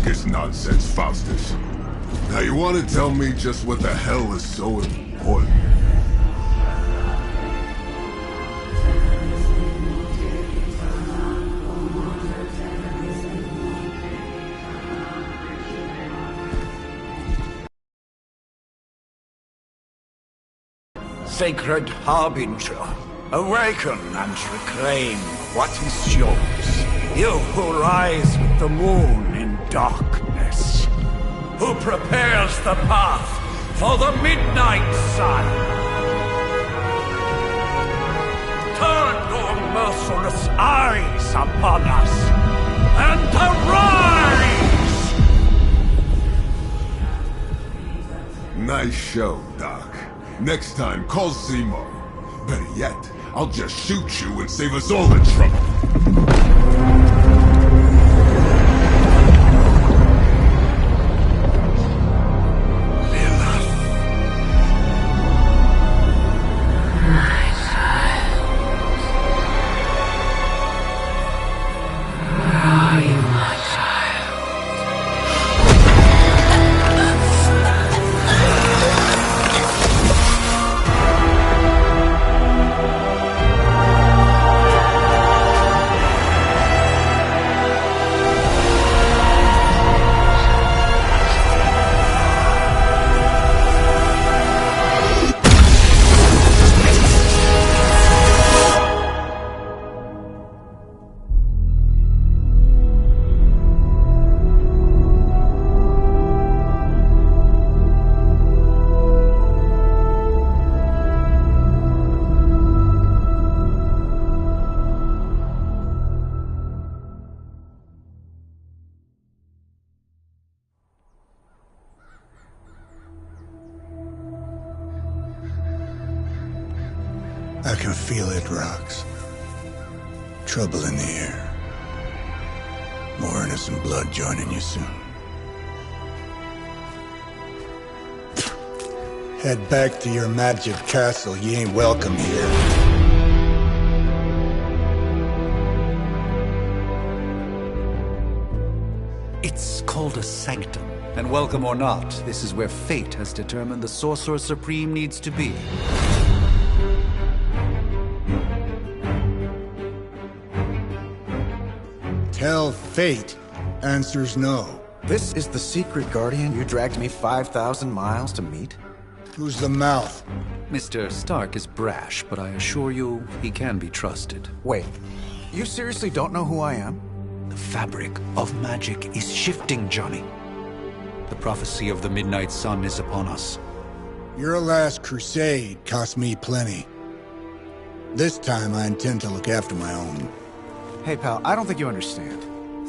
this nonsense, Faustus. Now you want to tell me just what the hell is so important? Sacred Harbinger, awaken and reclaim what is yours. You who rise with the moon in darkness, who prepares the path for the midnight sun. Turn your merciless eyes upon us, and arise! Nice show, Doc. Next time, call Zemo. Better yet, I'll just shoot you and save us all the trouble. I can feel it, Rox. Trouble in the air. More innocent blood joining you soon. Head back to your magic castle. You ain't welcome here. It's called a sanctum. And welcome or not, this is where fate has determined the Sorcerer Supreme needs to be. Tell fate. Answers no. This is the secret guardian you dragged me 5,000 miles to meet? Who's the mouth? Mr. Stark is brash, but I assure you, he can be trusted. Wait, you seriously don't know who I am? The fabric of magic is shifting, Johnny. The prophecy of the Midnight Sun is upon us. Your last crusade cost me plenty. This time I intend to look after my own. Hey pal, I don't think you understand.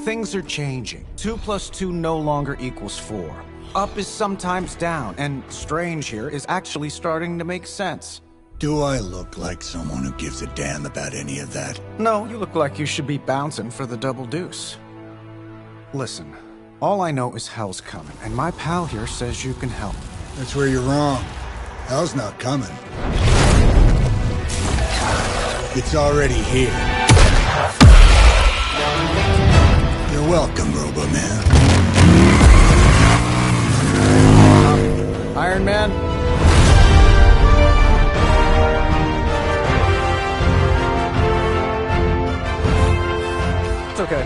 Things are changing. 2 + 2 no longer equals 4. Up is sometimes down, and strange here is actually starting to make sense. Do I look like someone who gives a damn about any of that? No, you look like you should be bouncing for the double deuce. Listen, all I know is hell's coming, and my pal here says you can help. That's where you're wrong. Hell's not coming. It's already here. You're welcome, Robo-Man. Iron Man? It's okay.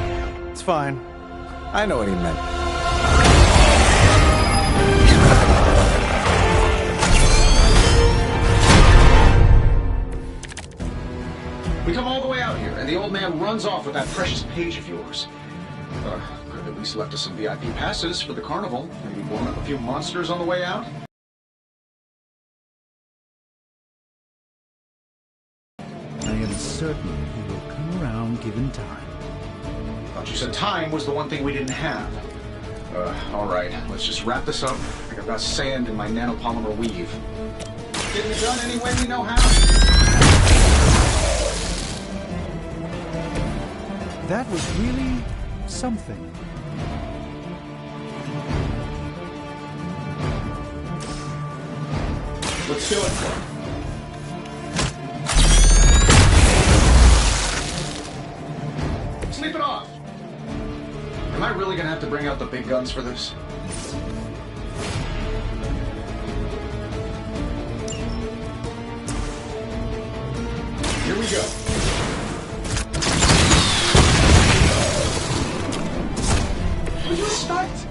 It's fine. I know what he meant. We come all the way out here, and the old man runs off with that precious page of yours. Could have at least left us some VIP passes for the carnival. Maybe blown up a few monsters on the way out. I am certain he will come around given time. Thought you said time was the one thing we didn't have. All right, let's just wrap this up. I think I've got sand in my nanopolymer weave. Getting it done any way we know how. That was really something. Let's do it. Sleep it off. Am I really gonna have to bring out the big guns for this? Here we go. What do you expect?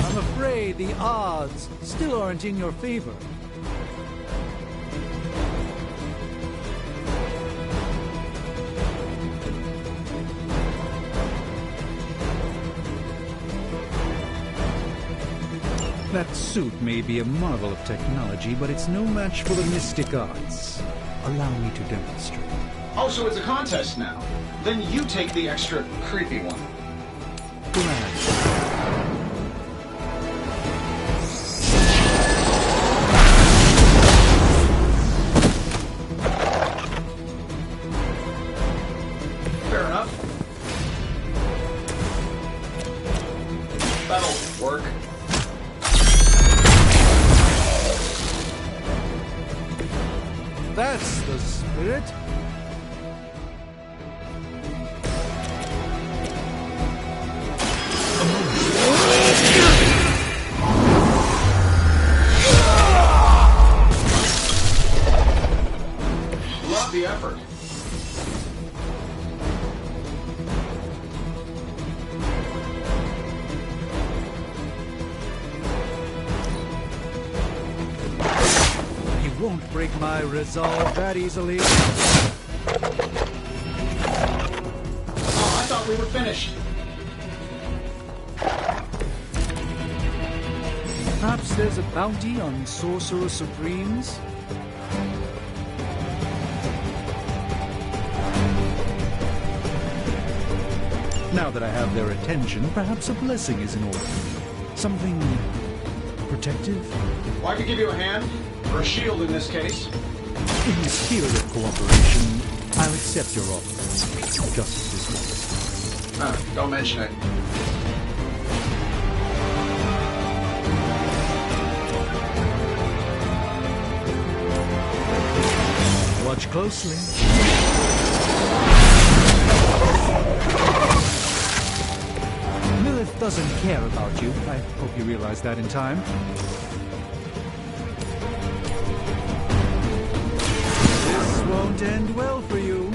I'm afraid the odds still aren't in your favor. That suit may be a marvel of technology, but it's no match for the mystic arts. Allow me to demonstrate. Oh, so it's a contest now. Then you take the extra creepy one. Gladly. Fair enough. That'll work. That's the spirit. Love the effort. He won't break my resolve that easily. Oh, I thought we were finished. Perhaps there's a bounty on Sorcerer Supremes? Now that I have their attention, perhaps a blessing is in order. Something protective? Well, I could give you a hand, or a shield in this case. In the spirit of cooperation, I'll accept your offer. Just this once. Don't mention it. Watch closely. Lilith doesn't care about you. I hope you realize that in time. This won't end well for you.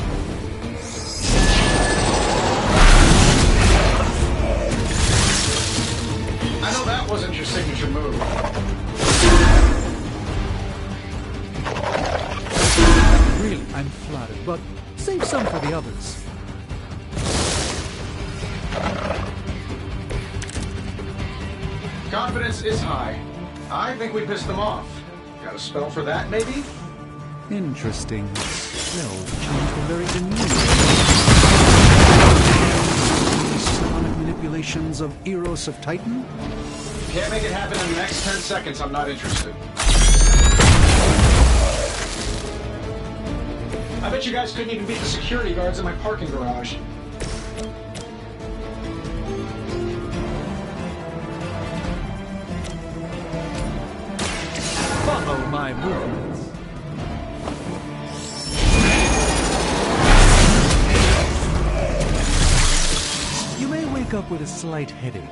I know that wasn't your signature move. Really, I'm flattered, but save some for the others. Confidence is high. I think we pissed them off. Got a spell for that, maybe? Interesting. Spells change the very demeanor. Sonic manipulations of Eros of Titan? Can't make it happen in the next 10 seconds, I'm not interested. I bet you guys couldn't even beat the security guards in my parking garage. Follow my movements. You may wake up with a slight headache.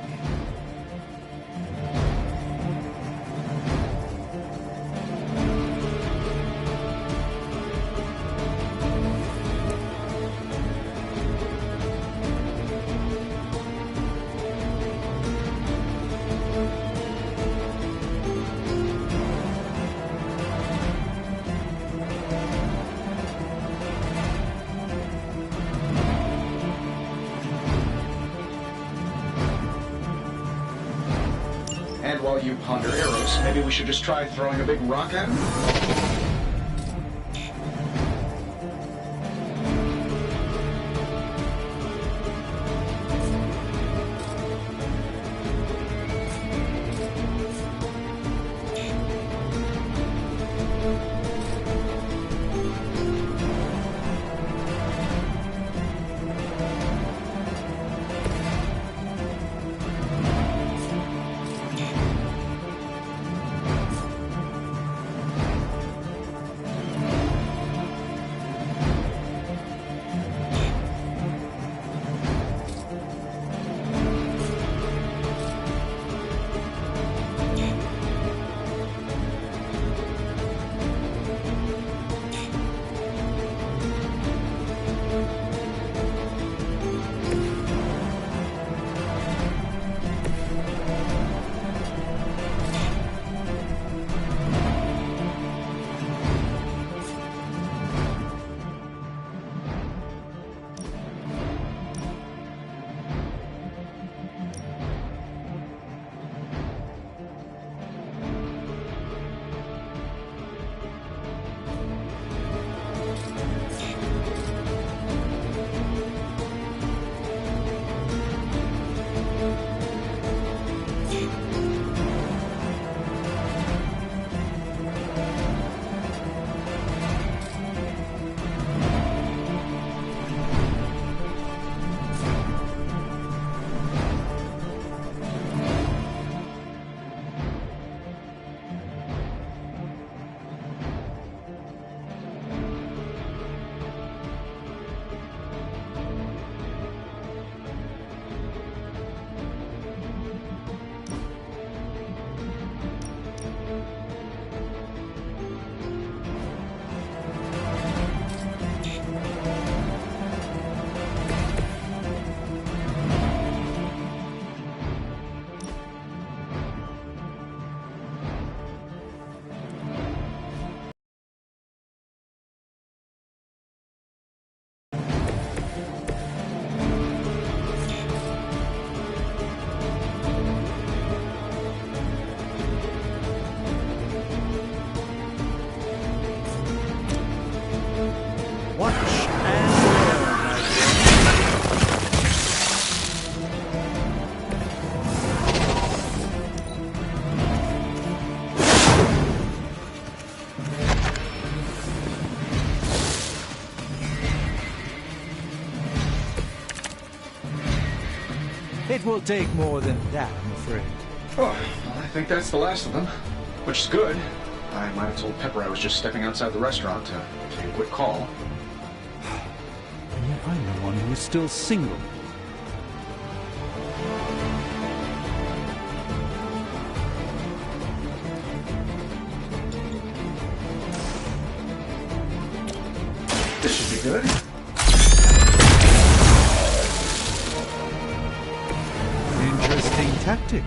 And while you ponder arrows, maybe we should just try throwing a big rock at him? It will take more than that, I'm afraid. Oh, well, I think that's the last of them, which is good. I might have told Pepper I was just stepping outside the restaurant to take a quick call. And yet I'm the one who is still single. This should be good. Interesting tactic.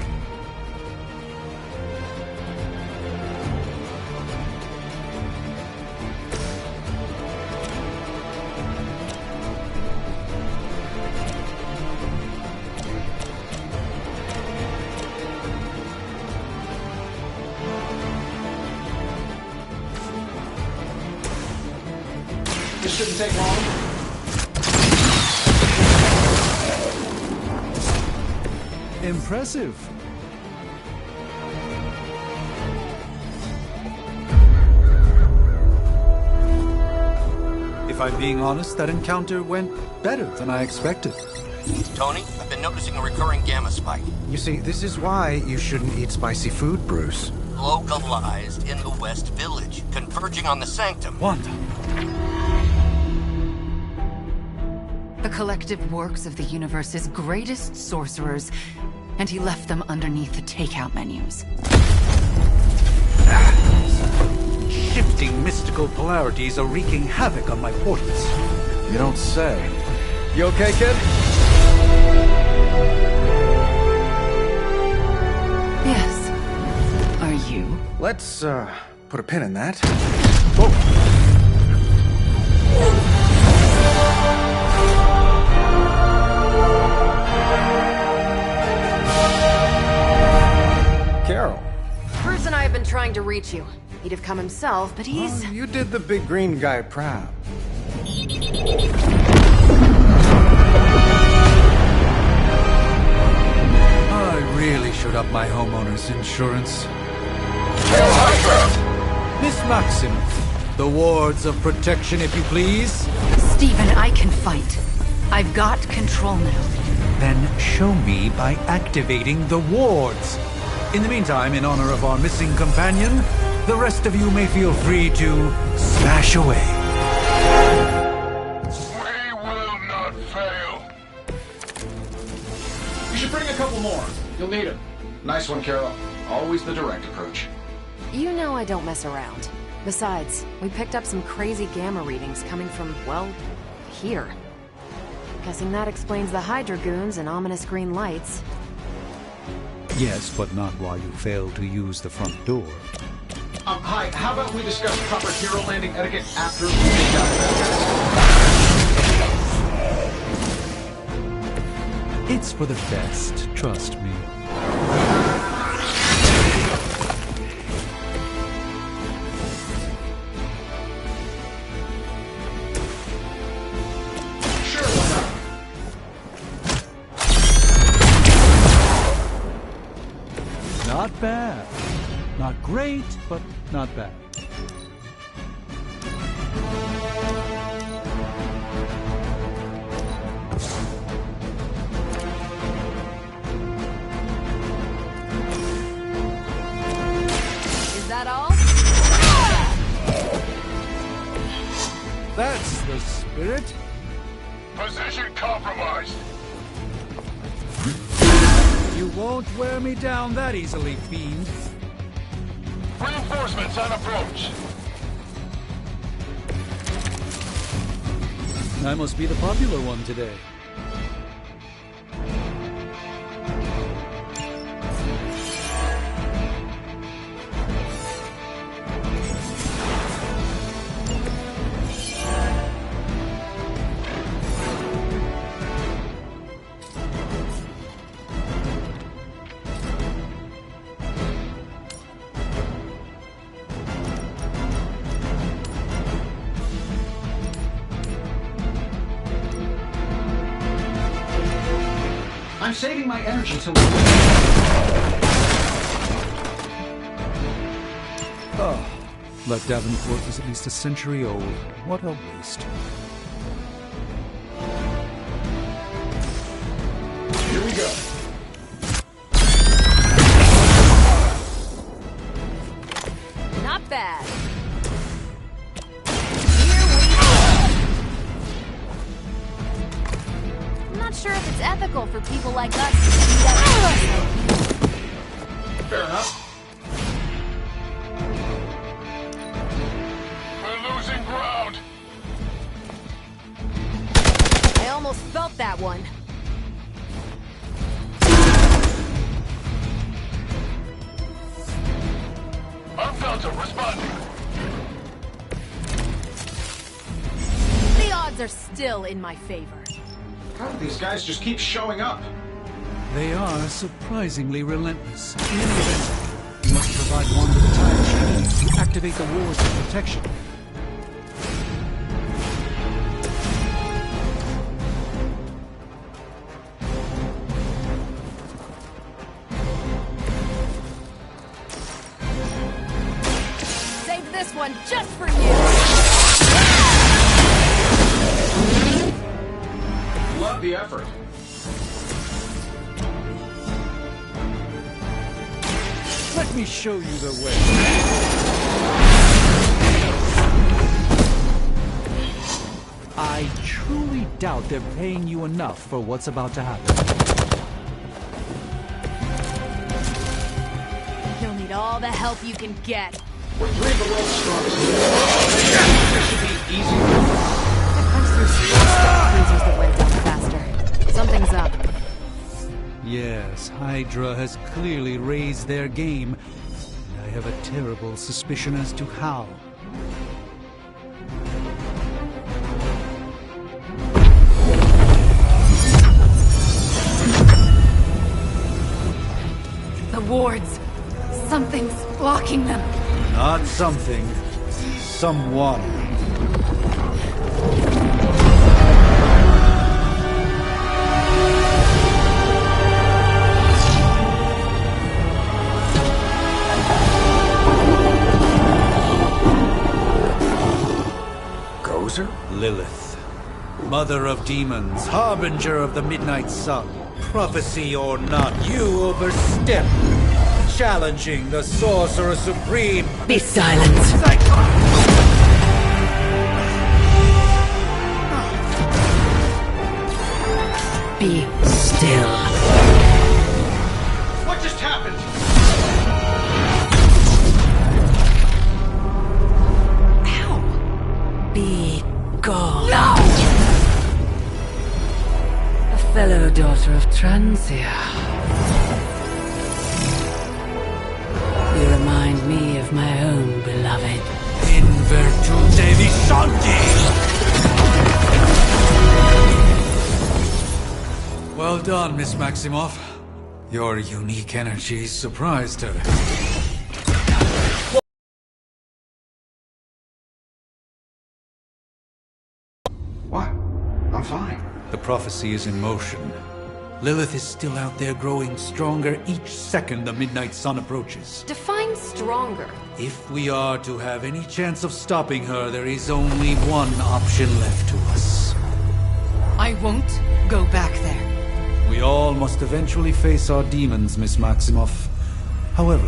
This shouldn't take long. Impressive. If I'm being honest, that encounter went better than I expected. Tony, I've been noticing a recurring gamma spike. You see, this is why you shouldn't eat spicy food, Bruce. Localized in the West Village, converging on the Sanctum. Wanda. The collective works of the universe's greatest sorcerers, and he left them underneath the takeout menus. Shifting mystical polarities are wreaking havoc on my portals. You don't say. You okay, kid? Yes. Are you? Let's, put a pin in that. Carol. Bruce and I have been trying to reach you. He'd have come himself, but he's... You did the big green guy proud. I really should up my homeowner's insurance. Miss Maximoff, the wards of protection, if you please. Stephen, I can fight. I've got control now. Then show me by activating the wards. In the meantime, in honor of our missing companion, the rest of you may feel free to smash away. We will not fail. You should bring a couple more. You'll need them. Nice one, Carol. Always the direct approach. You know I don't mess around. Besides, we picked up some crazy gamma readings coming from, well, here. Guessing that explains the Hydra goons and ominous green lights. Yes, but not while you fail to use the front door. Hi, how about we discuss proper hero landing etiquette after we take out the bad guys? It's for the best, trust me. Sure, why not? Not bad. Not great, but not bad. Is that all? That's the spirit. Position compromised. You won't wear me down that easily, fiend. Reinforcements on approach. I must be the popular one today. I'm saving my energy till... Oh, but Davenport was at least a century old. What a waste. Here we go. bad. Here we go. I'm not sure if it's ethical for people like us to do that. Fair enough. We're losing ground. I almost felt that one. Our Delta responding. The odds are still in my favor. How do these guys just keep showing up? They are surprisingly relentless. In any event, you must provide one with a time machine to activate the wards of protection. Saved this one just for you. Love the effort. Let me show you the way. I truly doubt they're paying you enough for what's about to happen. You'll need all the help you can get. We're three of the world's strongest. This should be easy. The punch through steel cruisers that went down faster. Something's up. Yes, Hydra has clearly raised their game. And I have a terrible suspicion as to how. The wards. Something's blocking them. Not something. Someone. Gozer? Lilith. Mother of demons, harbinger of the midnight sun. Prophecy or not, you overstep. Challenging the Sorcerer Supreme. Be silent. Be still. What just happened? Be gone. No! A fellow daughter of Transia. You remind me of my own beloved. In virtute vishanti! Well done, Miss Maximoff. Your unique energy surprised her. What? I'm fine. The prophecy is in motion. Lilith is still out there growing stronger each second the midnight sun approaches. Define stronger. If we are to have any chance of stopping her, there is only one option left to us. I won't go back there. We all must eventually face our demons, Miss Maximoff. However,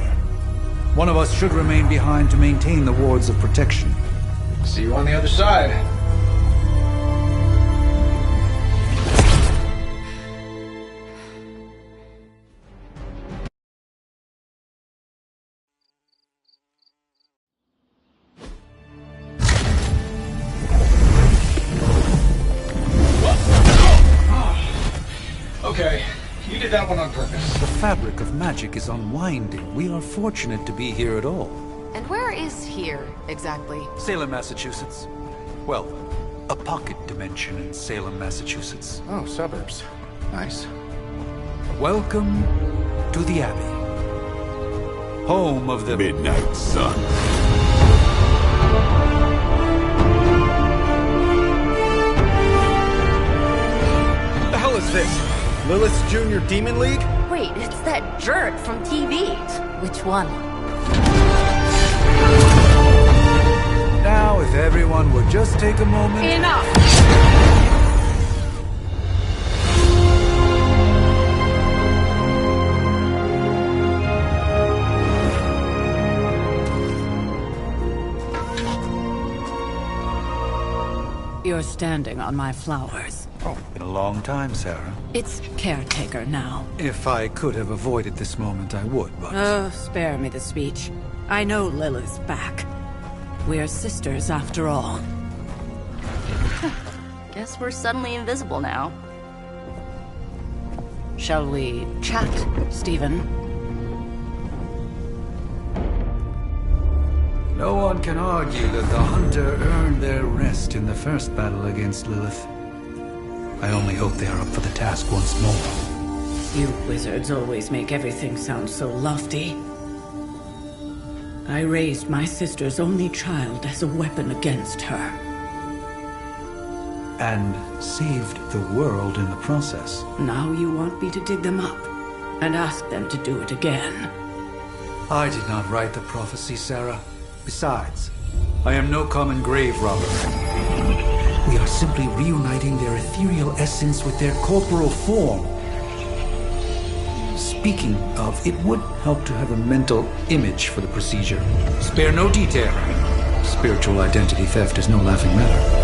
one of us should remain behind to maintain the wards of protection. See you on the other side. Okay, you did that one on purpose. The fabric of magic is unwinding. We are fortunate to be here at all. And where is here, exactly? Salem, Massachusetts. Well, a pocket dimension in Salem, Massachusetts. Oh, suburbs. Nice. Welcome to the Abbey. Home of the Midnight Sun. What the hell is this? Lilith's Junior Demon League? Wait, it's that jerk from TV. Which one? Now, if everyone would just take a moment... Enough! You're standing on my flowers. Oh, been a long time, Sarah. It's caretaker now. If I could have avoided this moment, I would, but... Oh, spare me the speech. I know Lilith's back. We're sisters after all. Guess we're suddenly invisible now. Shall we chat, Stephen? No one can argue that the Hunter earned their rest in the first battle against Lilith. I only hope they are up for the task once more. You wizards always make everything sound so lofty. I raised my sister's only child as a weapon against her. And saved the world in the process. Now you want me to dig them up and ask them to do it again. I did not write the prophecy, Sarah. Besides, I am no common grave robber. We are simply reuniting their ethereal essence with their corporal form. Speaking of, it would help to have a mental image for the procedure. Spare no detail. Spiritual identity theft is no laughing matter.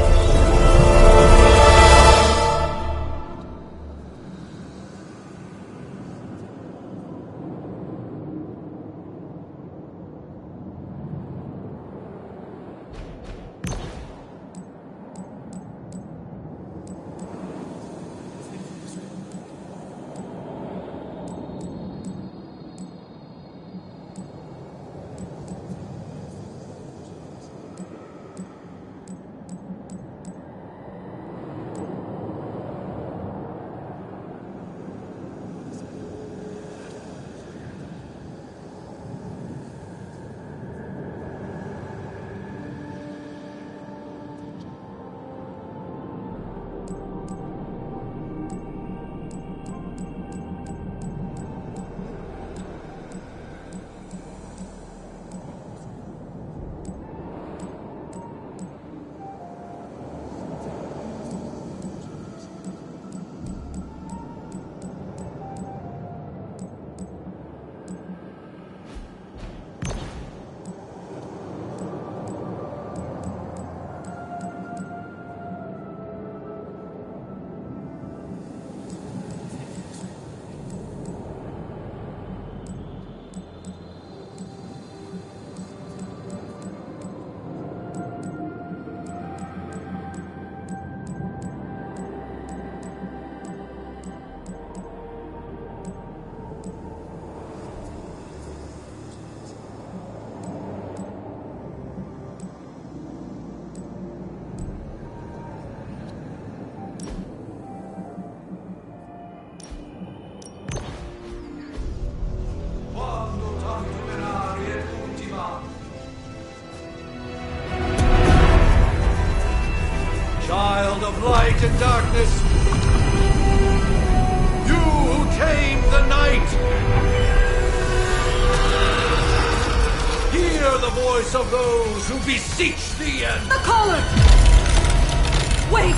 Child of light and darkness, you who tame the night, hear the voice of those who beseech thee and... The collar! Wait!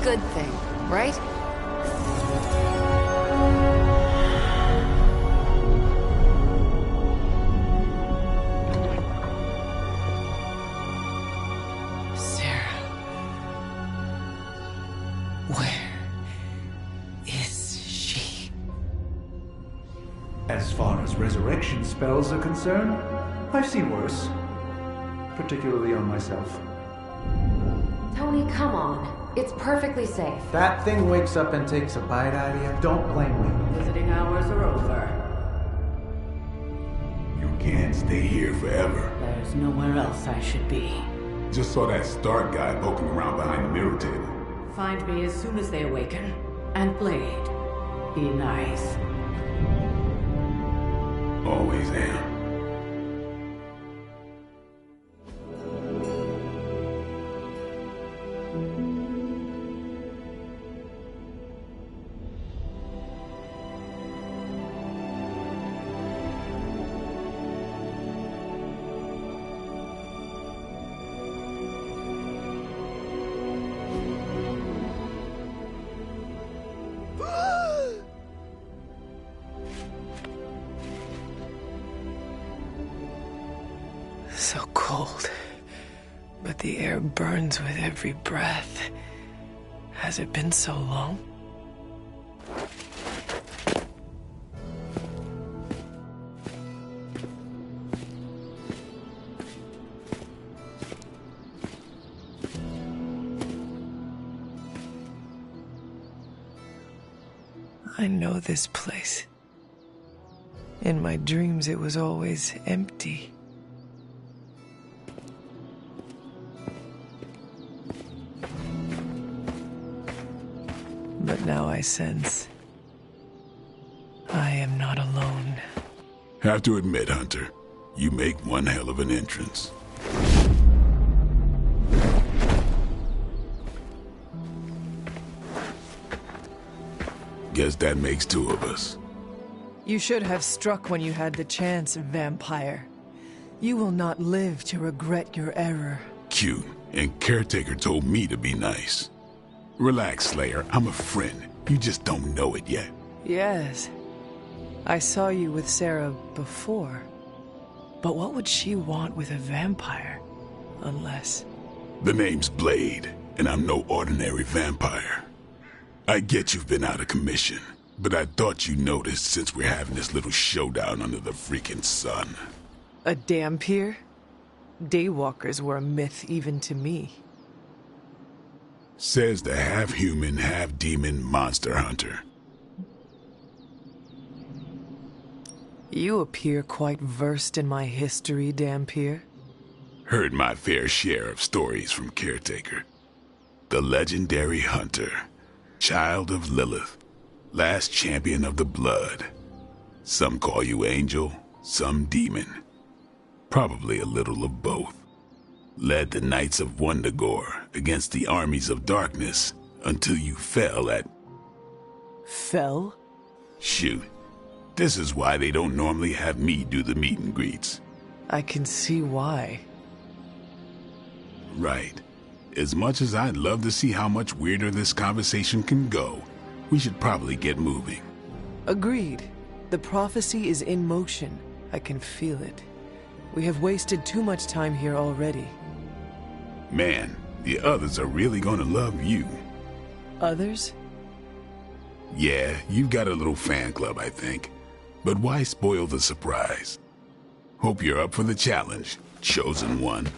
Good thing, right? Sarah. Where is she? As far as resurrection spells are concerned, I've seen worse. Particularly on myself. Tony, come on. It's perfectly safe. That thing wakes up and takes a bite out of you. Don't blame me. Visiting hours are over. You can't stay here forever. There's nowhere else I should be. Just saw that Stark guy poking around behind the mirror table. Find me as soon as they awaken. And Blade, be nice. Always am. so cold, but the air burns with every breath. Has it been so long? I know this place. In my dreams, it was always empty. But now I sense I am not alone. Have to admit, Hunter, you make one hell of an entrance. Guess that makes two of us. You should have struck when you had the chance, vampire. You will not live to regret your error. Cute, and Caretaker told me to be nice. Relax, Slayer. I'm a friend. You just don't know it yet. Yes. I saw you with Sarah before. But what would she want with a vampire? Unless... The name's Blade, and I'm no ordinary vampire. I get you've been out of commission, but I thought you noticed since we're having this little showdown under the freaking sun. A Dhampir? Daywalkers were a myth even to me. Says the half-human, half-demon monster hunter. You appear quite versed in my history, Dhampir. Heard my fair share of stories from Caretaker. The legendary hunter. Child of Lilith, last champion of the blood. Some call you angel, some demon. Probably a little of both. Led the Knights of Wundagore against the armies of darkness until you fell at... Fell? Shoot. This is why they don't normally have me do the meet and greets. I can see why. Right. As much as I'd love to see how much weirder this conversation can go, we should probably get moving. Agreed. The prophecy is in motion. I can feel it. We have wasted too much time here already. Man, the others are really gonna love you. Others? Yeah, you've got a little fan club, I think. But why spoil the surprise? Hope you're up for the challenge, chosen one.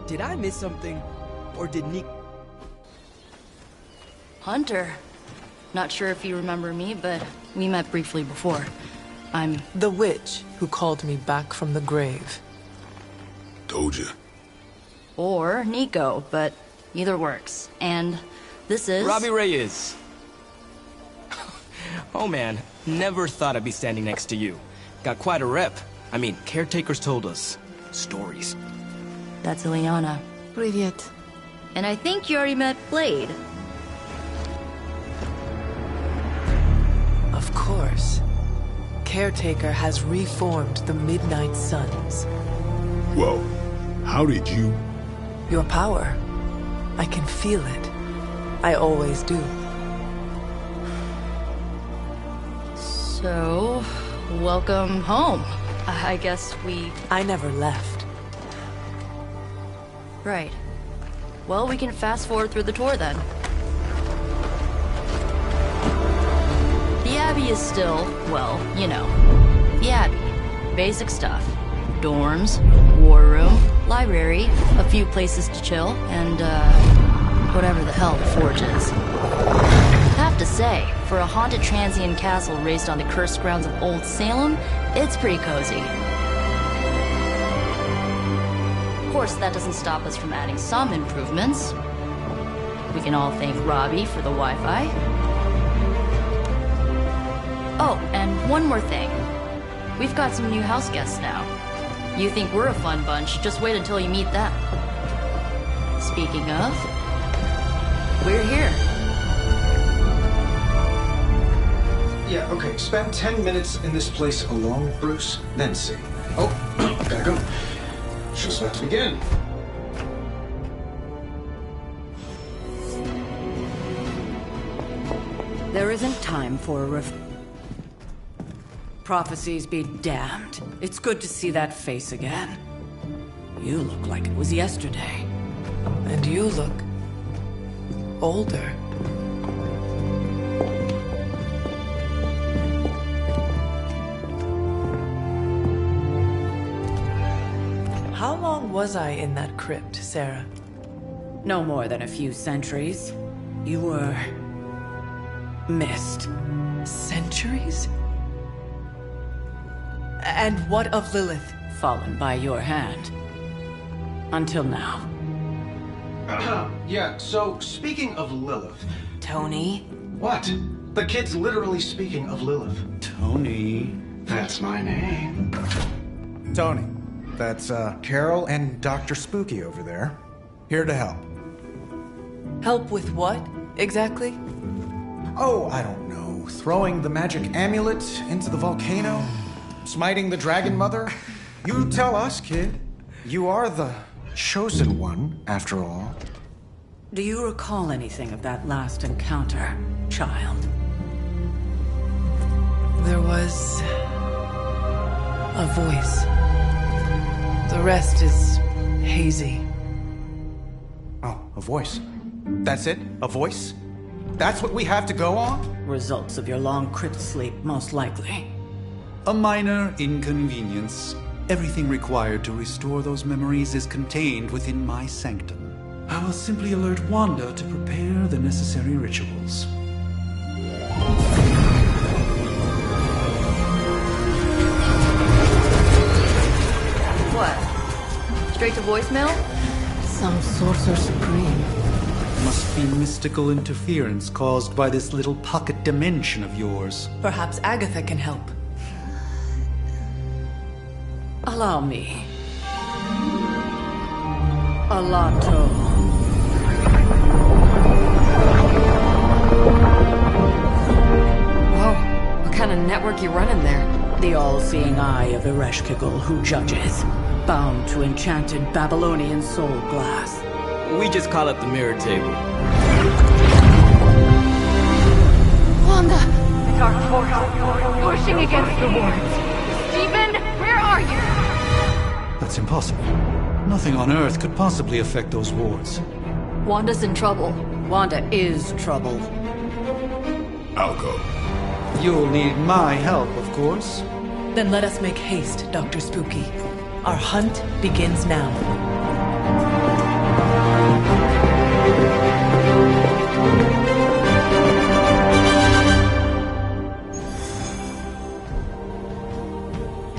Did I miss something? Or did Nick... Hunter. Not sure if you remember me, but we met briefly before. I'm... The witch who called me back from the grave. Told you. Or Nico, but either works. And this is... Robbie Reyes. Oh man, never thought I'd be standing next to you. Got quite a rep. I mean, caretakers told us stories. That's Ileana. Привет. And I think you already met Blade. Of course. Caretaker has reformed the Midnight Suns. Whoa. How did you... Your power. I can feel it. I always do. So... welcome home. I guess we... I never left. Right. Well, we can fast forward through the tour then. The Abbey is still, well, you know, the Abbey. Basic stuff. Dorms, war room, library, a few places to chill, and, whatever the hell the Forge is. Have to say, for a haunted transient castle raised on the cursed grounds of Old Salem, it's pretty cozy. Of course, that doesn't stop us from adding some improvements. We can all thank Robbie for the Wi-Fi. Oh, and one more thing. We've got some new house guests now. You think we're a fun bunch, just wait until you meet them. Speaking of, we're here. Yeah, Okay, spend 10 minutes in this place alone, Bruce, then see. Oh, gotta go. Show's about to begin. There isn't time for a Prophecies be damned. It's good to see that face again. You look like it was yesterday. And you look older. How long was I in that crypt, Sarah? No more than a few centuries. You were missed. Centuries? And what of Lilith? Fallen by your hand. Until now. Yeah, so speaking of Lilith... Tony? What? The kid's literally speaking of Lilith. Tony. That's my name. Tony. That's, Carol and Dr. Spooky over there. Here to help. Help with what, exactly? Oh, I don't know. Throwing the magic amulet into the volcano? Smiting the Dragon Mother? You tell us, kid. You are the chosen one, after all. Do you recall anything of that last encounter, child? There was a voice. The rest is hazy. Oh, a voice. That's it? A voice? That's what we have to go on? Results of your long crypt sleep, most likely. A minor inconvenience. Everything required to restore those memories is contained within my sanctum. I will simply alert Wanda to prepare the necessary rituals. What? Straight to voicemail? Some Sorcerer Supreme. Must be mystical interference caused by this little pocket dimension of yours. Perhaps Agatha can help. Allow me. Alato. Whoa, what kind of network you running there? The all-seeing eye of Ereshkigal who judges, bound to enchanted Babylonian soul glass. We just call it the mirror table. Wanda! The dark portal, pushing against the wards. Stephen, where are you? That's impossible. Nothing on Earth could possibly affect those wards. Wanda's in trouble. Wanda is trouble. I'll go. You'll need my help, of course. Then let us make haste, Dr. Spooky. Our hunt begins now.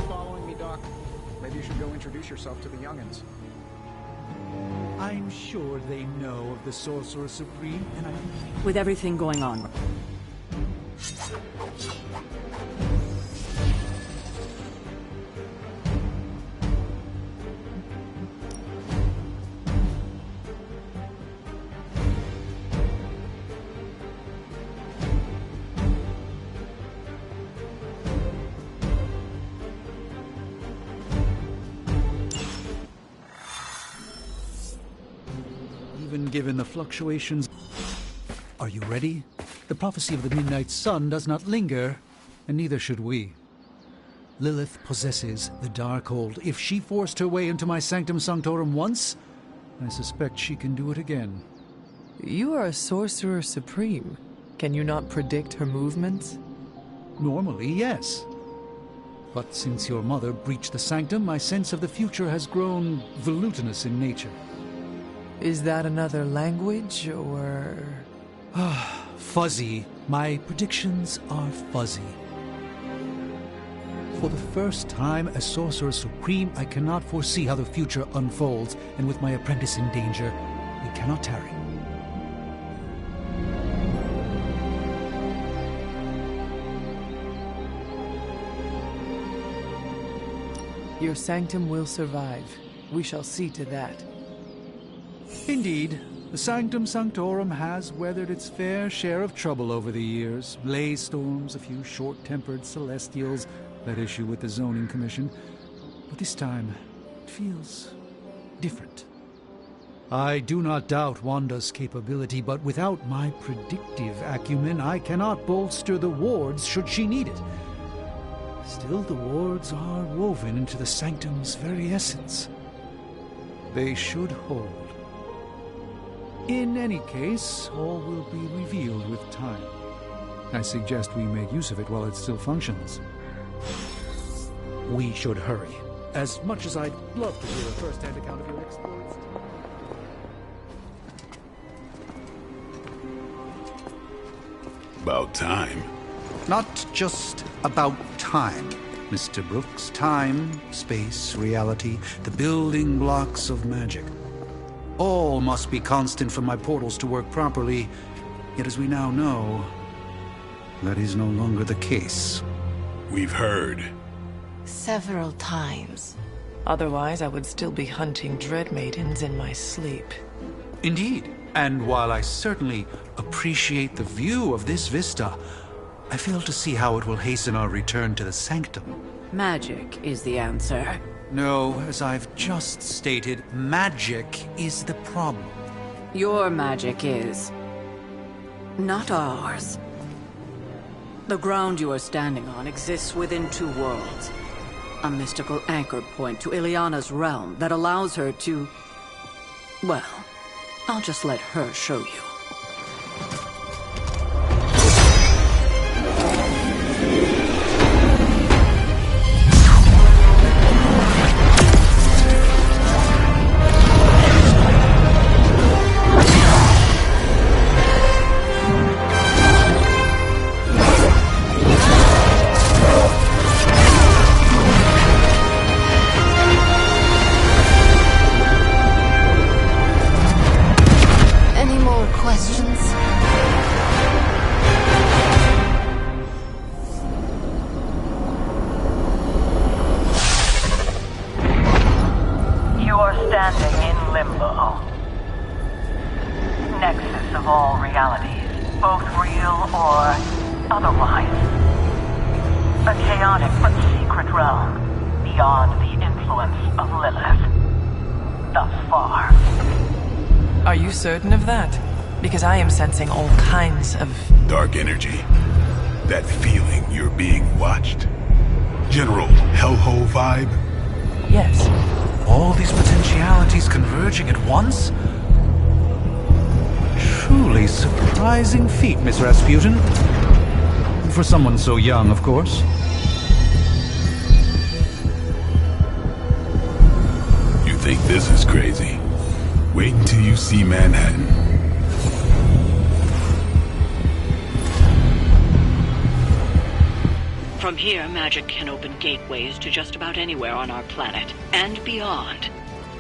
Following me, Doc. Maybe you should go introduce yourself to the youngins. I'm sure they know of the Sorcerer Supreme, and With everything going on, even given the fluctuations... Are you ready? The prophecy of the Midnight Sun does not linger, and neither should we. Lilith possesses the Darkhold. If she forced her way into my Sanctum Sanctorum once, I suspect she can do it again. You are a Sorcerer Supreme. Can you not predict her movements? Normally, yes. But since your mother breached the Sanctum, my sense of the future has grown volutinous in nature. Is that another language, or...? Fuzzy. My predictions are fuzzy. For the first time as Sorcerer Supreme, I cannot foresee how the future unfolds, and with my apprentice in danger, we cannot tarry. Your sanctum will survive. We shall see to that. Indeed. The Sanctum Sanctorum has weathered its fair share of trouble over the years. Blaze storms, a few short-tempered celestials that issue with the Zoning Commission. But this time, it feels different. I do not doubt Wanda's capability, but without my predictive acumen, I cannot bolster the wards should she need it. Still, the wards are woven into the Sanctum's very essence. They should hold. In any case, all will be revealed with time. I suggest we make use of it while it still functions. We should hurry. As much as I'd love to hear a first-hand account of your exploits. About time. Not just about time, Mr. Brooks. Time, space, reality, the building blocks of magic. All must be constant for my portals to work properly, yet as we now know, that is no longer the case. We've heard. Several times. Otherwise, I would still be hunting Dread Maidens in my sleep. Indeed, and while I certainly appreciate the view of this vista, I fail to see how it will hasten our return to the Sanctum. Magic is the answer. No, as I've just stated, magic is the problem. Your magic is... not ours. The ground you are standing on exists within two worlds. A mystical anchor point to Ileana's realm that allows her to... well, I'll just let her show you. Certain of that? Because I am sensing all kinds of... dark energy. That feeling you're being watched. General hellhole vibe? Yes. All these potentialities converging at once? Truly surprising feat, Miss Rasputin. For someone so young, of course. You think this is crazy? Wait until you see Manhattan. From here, magic can open gateways to just about anywhere on our planet, and beyond.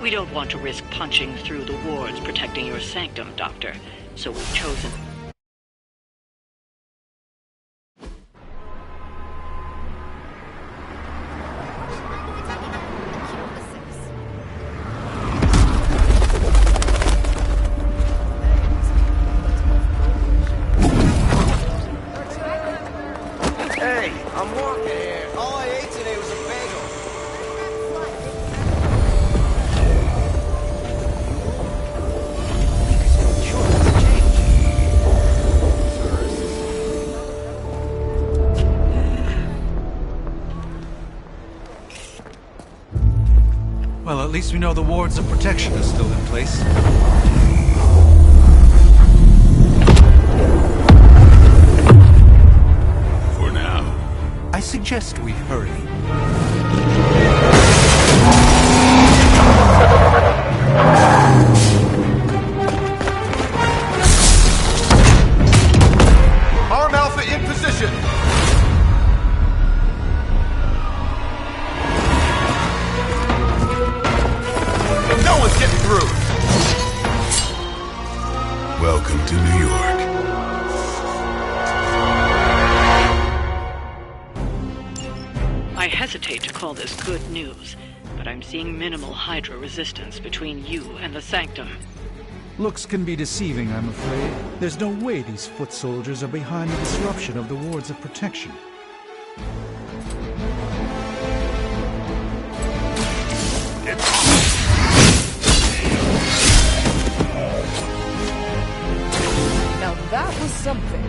We don't want to risk punching through the wards protecting your sanctum, Doctor, so we've chosen... Well, at least we know the wards of protection are still in place. For now. I suggest we hurry. Arm Alpha in position! No one's getting through! Welcome to New York. I hesitate to call this good news, but I'm seeing minimal Hydra resistance between you and the Sanctum. Looks can be deceiving, I'm afraid. There's no way these foot soldiers are behind the disruption of the wards of protection. Now that was something.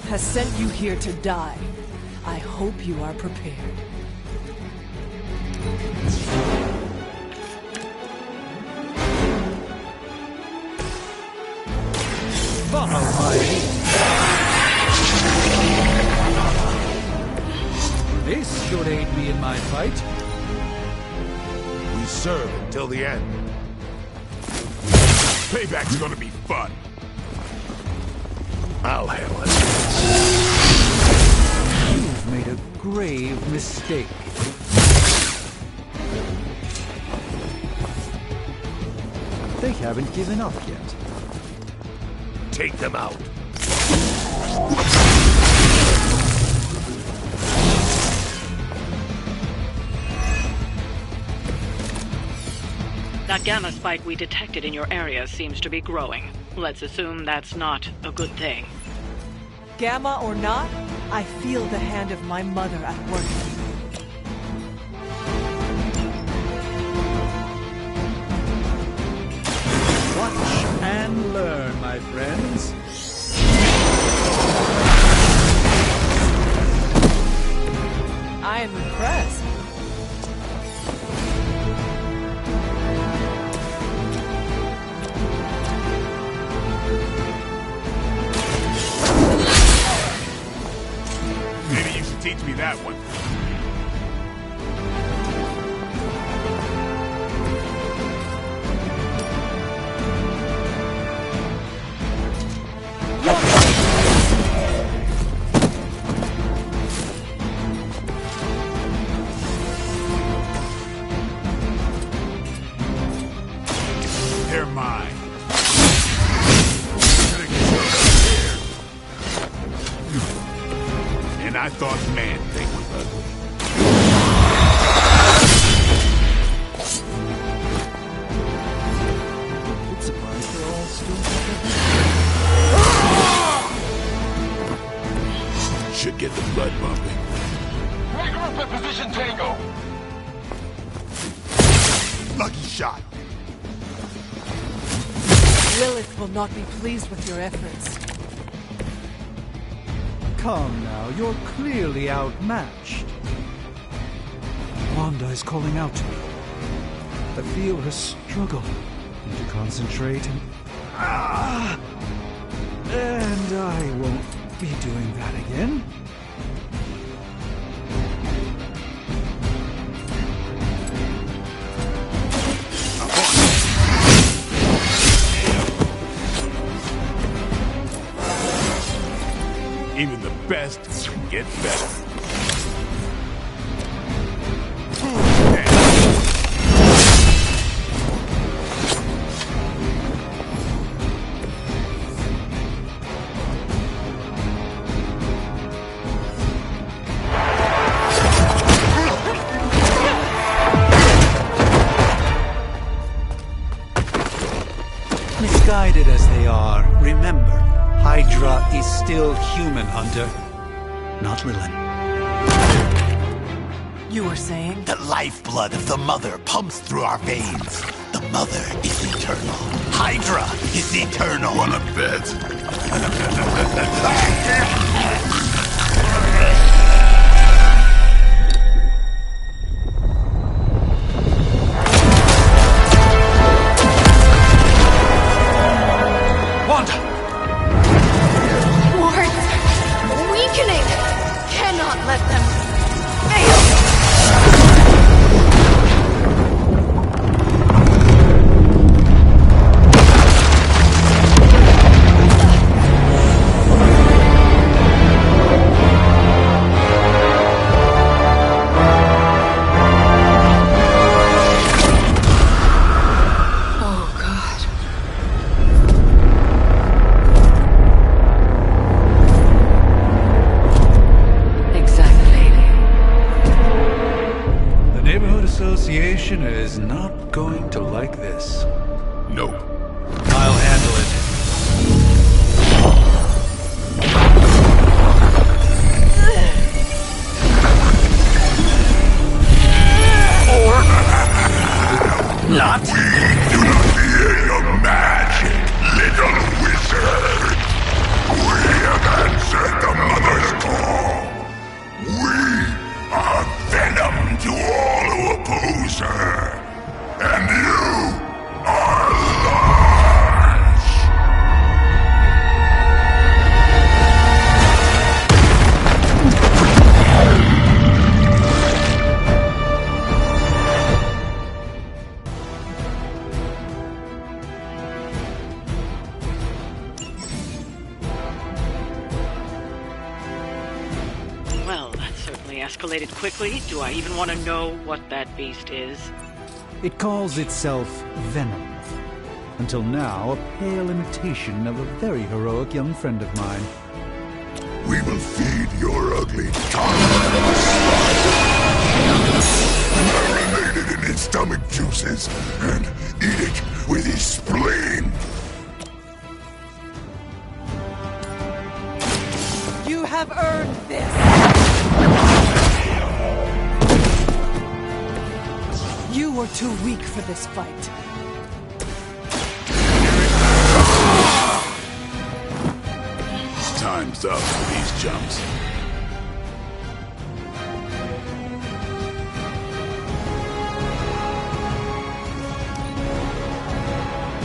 Has sent you here to die. I hope you are prepared. Follow my lead. This should aid me in my fight. We serve until the end. Payback's gonna be fun. I'll handle it. You've made a grave mistake. They haven't given up yet. Take them out. That gamma spike we detected in your area seems to be growing. Let's assume that's not a good thing. Gamma or not, I feel the hand of my mother at work. Watch and learn, my friends. I am impressed. Maybe you should teach me that one. They're mine. And I thought Man-Thing was ugly. Bit surprised they're all still together. Should get the blood pumping. Regroup at position Tango. Lucky shot. Lilith will not be pleased with your efforts. Come now, you're clearly outmatched. Wanda is calling out to me. I feel her struggle. Need to concentrate and... And I won't be doing that again. Even the best get better. Misguided as they are, remember, Hydra is still human, Hunter. Not Lilith. You were saying? The lifeblood of the Mother pumps through our veins. The Mother is eternal. Hydra is eternal. Wanna bet? Commissioner is not going to like this. Nope. I'll handle it. Not. We do not fear your magic, little wizard. We have answered the Mother's call. We are venom to all who oppose her. And you are large. Well, that certainly escalated quickly. Do I even want to know what that beast is? It calls itself Venom. Until now, a pale imitation of a very heroic young friend of mine. We will feed your ugly tongue. Marinate it in his stomach juices and eat it with his spleen. You have earned this! You were too weak for this fight. Time's up for these jumps.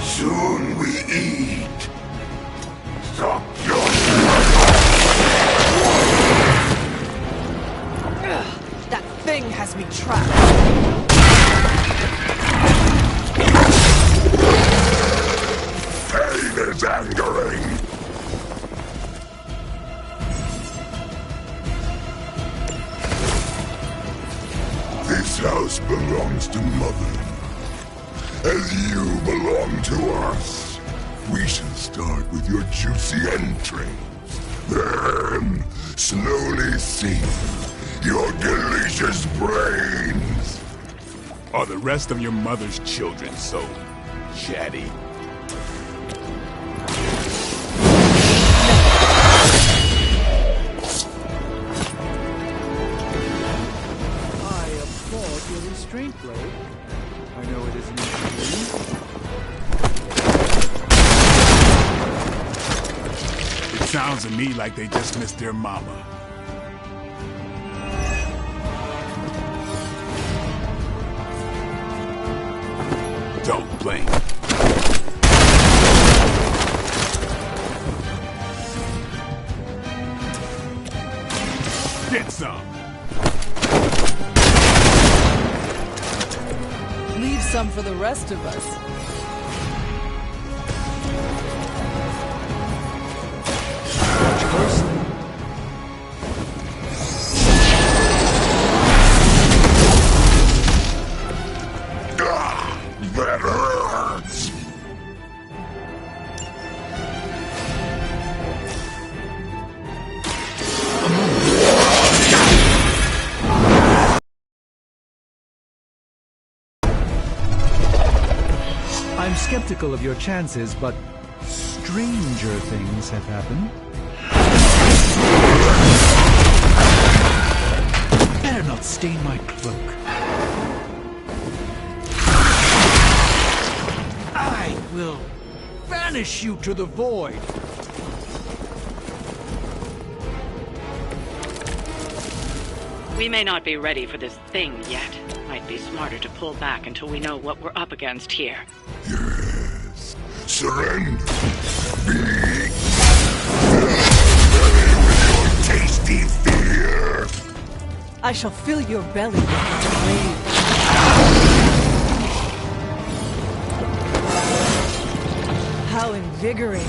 Soon we eat. Stop your... That thing has me trapped. Pain is angering. This house belongs to Mother, as you belong to us. We shall start with your juicy entrails, then slowly sink your delicious brains. Are the rest of your mother's children so chatty? Restraint blade. I know it isn't easy. It sounds to me like they just missed their mama. Don't blink. Get some. Leave some for the rest of us. Watch closely. That hurts. I'm skeptical of your chances, but stranger things have happened. Better not stain my cloak. I will banish you to the void. We may not be ready for this thing yet. Might be smarter to pull back until we know what we're up against here. Yes. Surrender. Be with your tasty fear. I shall fill your belly with rage. How invigorating.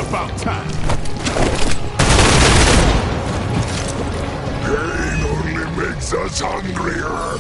About time. Pain only makes us hungrier.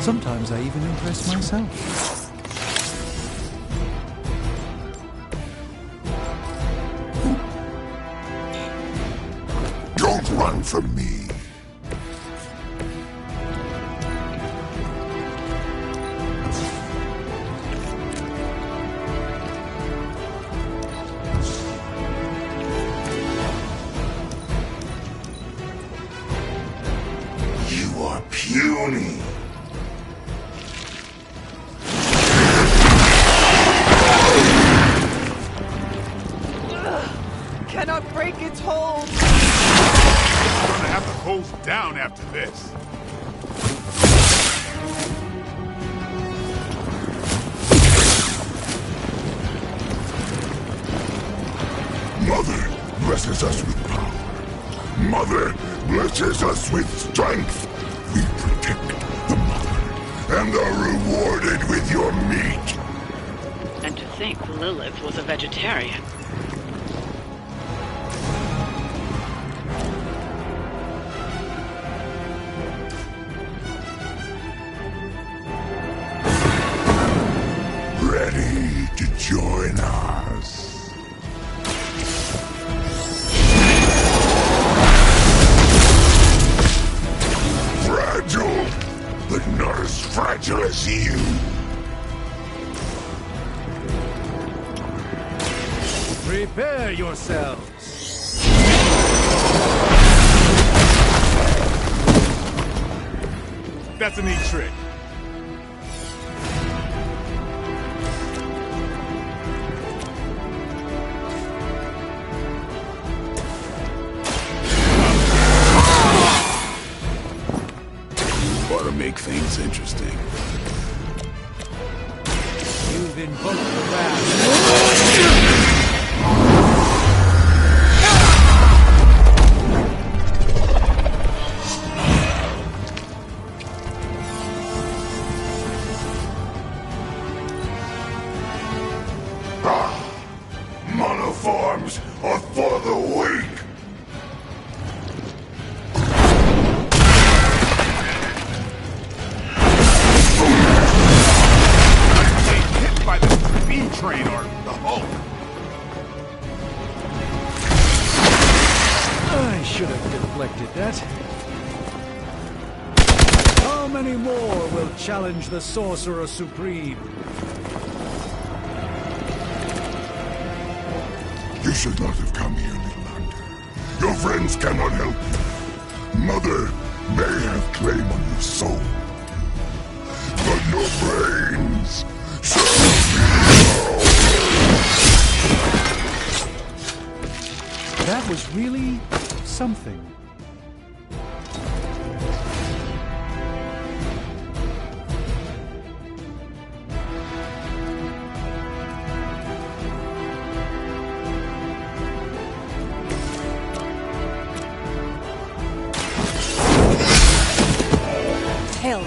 Sometimes I even impress myself. Don't run from me. You are puny. Cannot break its hold. We're gonna have to close down after this. Mother blesses us with power. Mother blesses us with strength. We protect the mother and are rewarded with your meat. And to think Lilith was a vegetarian. Ready to join us. Fragile, but not as fragile as you. Prepare yourselves. That's a neat trick. Ought to make things interesting. You've invoked the wrath. Monoforms are for the weak. Hit by the speed train or the Hulk. I should have deflected that. How many more will challenge the Sorcerer Supreme? You should not have come here, little hunter. Your friends cannot help you. Mother may have claim on your soul, but your brains That was really something. Hell.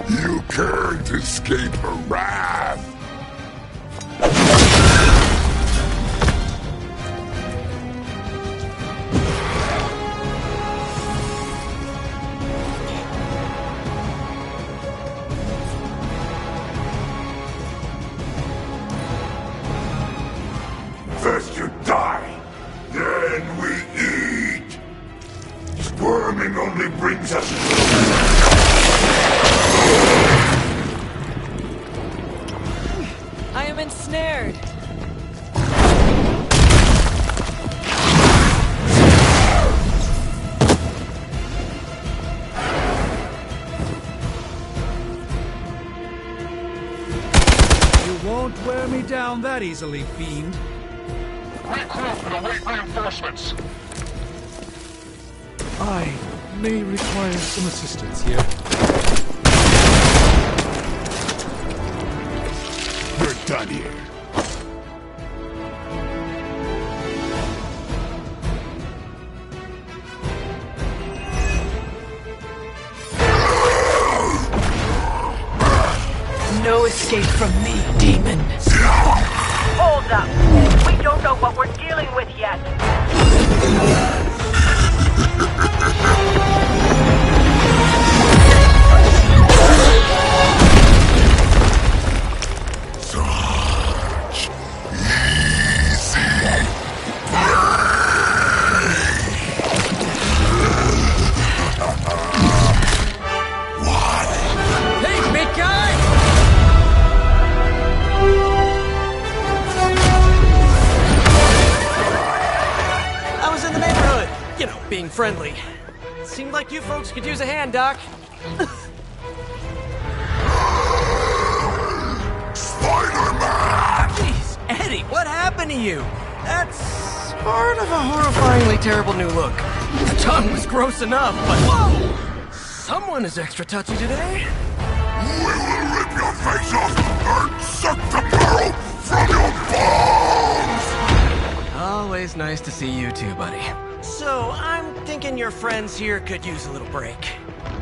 You can't escape her wrath. First you die, then we eat. Squirming only brings us. I am ensnared. You won't wear me down that easily, fiend. Regroup and await reinforcements. I may require some assistance here. We're done here. escape from me, demon. Hold up. We don't know what we're dealing with yet. Such easy Hey, big guy! I was in the neighborhood. You know, being friendly. Seemed like you folks could use a hand, Doc. Spider-Man! Jeez, Eddie, what happened to you? That's part of a horrifyingly terrible new look. The tongue was gross enough, but whoa! Someone is extra touchy today. We will rip your face off and suck the marrow from your bones! Always nice to see you too, buddy. So, I'm thinking your friends here could use a little break.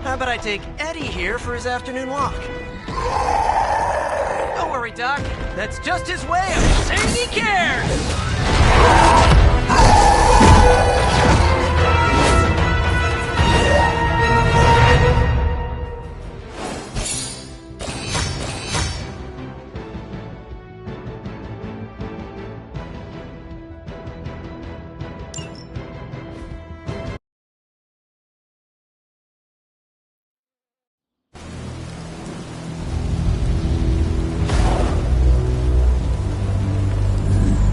How about I take Eddie here for his afternoon walk? Don't worry, Doc. That's just his way of saying he cares!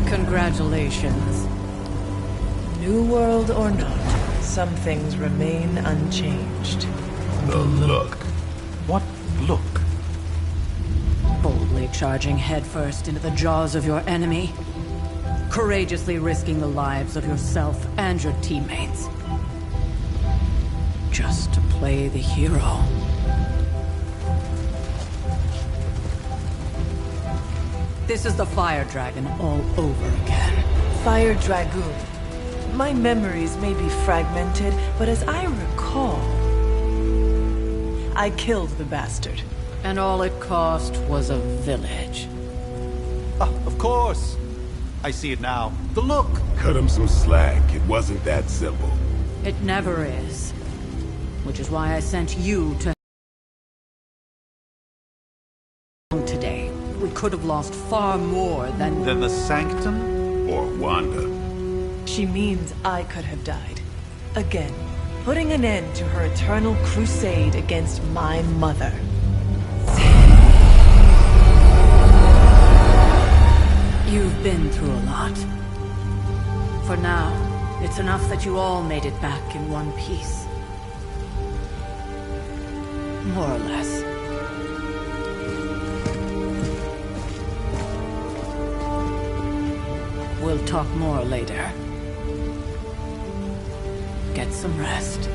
Congratulations. New world or not, some things remain unchanged. The look. What look? Boldly charging headfirst into the jaws of your enemy. Courageously risking the lives of yourself and your teammates. Just to play the hero. This is the Fire Dragon all over again. Fire Dragoon. My memories may be fragmented, but as I recall, I killed the bastard. And all it cost was a village. Of course. I see it now. The look. Cut him some slack. It wasn't that simple. It never is. Which is why I sent you to today. We could have lost far more than the Sanctum? Or Wanda. She means I could have died. Again, putting an end to her eternal crusade against my mother. You've been through a lot. For now, it's enough that you all made it back in one piece. More or less. We'll talk more later. Get some rest.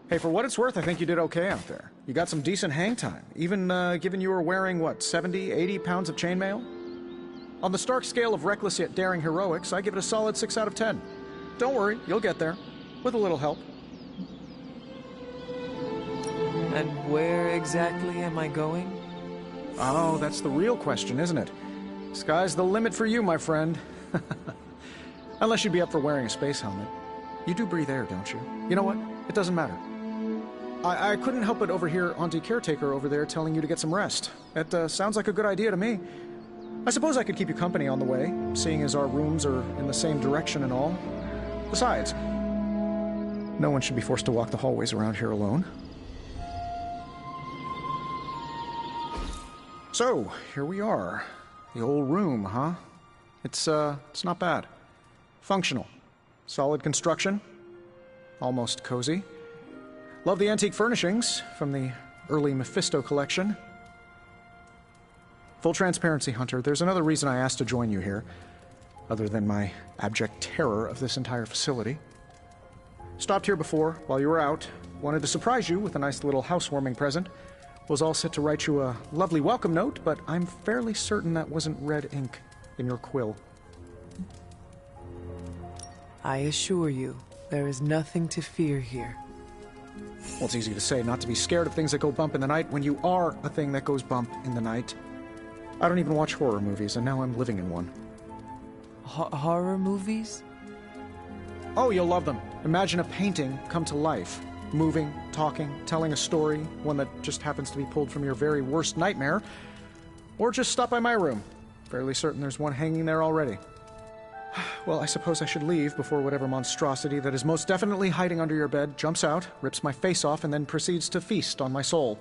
Hey, for what it's worth, I think you did okay out there. You got some decent hang time, even given you were wearing, what, 70, 80 pounds of chainmail? On the Stark scale of reckless yet daring heroics, I give it a solid 6 out of 10. Don't worry, you'll get there. With a little help. And where exactly am I going? Oh, that's the real question, isn't it? Sky's the limit for you, my friend. Unless you'd be up for wearing a space helmet. You do breathe air, don't you? You know what? It doesn't matter. I couldn't help but overhear Auntie Caretaker over there telling you to get some rest. That sounds like a good idea to me. I suppose I could keep you company on the way, seeing as our rooms are in the same direction and all. Besides, no one should be forced to walk the hallways around here alone. So, here we are. The old room, huh? It's not bad. Functional. Solid construction. Almost cozy. Love the antique furnishings from the early Mephisto collection. Full transparency, Hunter, there's another reason I asked to join you here, other than my abject terror of this entire facility. Stopped here before, while you were out. Wanted to surprise you with a nice little housewarming present. Was all set to write you a lovely welcome note, but I'm fairly certain that wasn't red ink in your quill. I assure you, there is nothing to fear here. Well, it's easy to say not to be scared of things that go bump in the night when you are a thing that goes bump in the night. I don't even watch horror movies, and now I'm living in one. Horror movies? Oh, you'll love them. Imagine a painting come to life. Moving, talking, telling a story, one that just happens to be pulled from your very worst nightmare. Or just stop by my room. Fairly certain there's one hanging there already. Well, I suppose I should leave before whatever monstrosity that is most definitely hiding under your bed jumps out, rips my face off, and then proceeds to feast on my soul.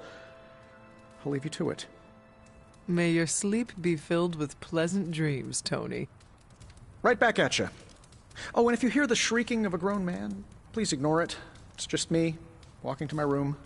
I'll leave you to it. May your sleep be filled with pleasant dreams, Tony. Right back at you. Oh, and if you hear the shrieking of a grown man, please ignore it. It's just me, walking to my room.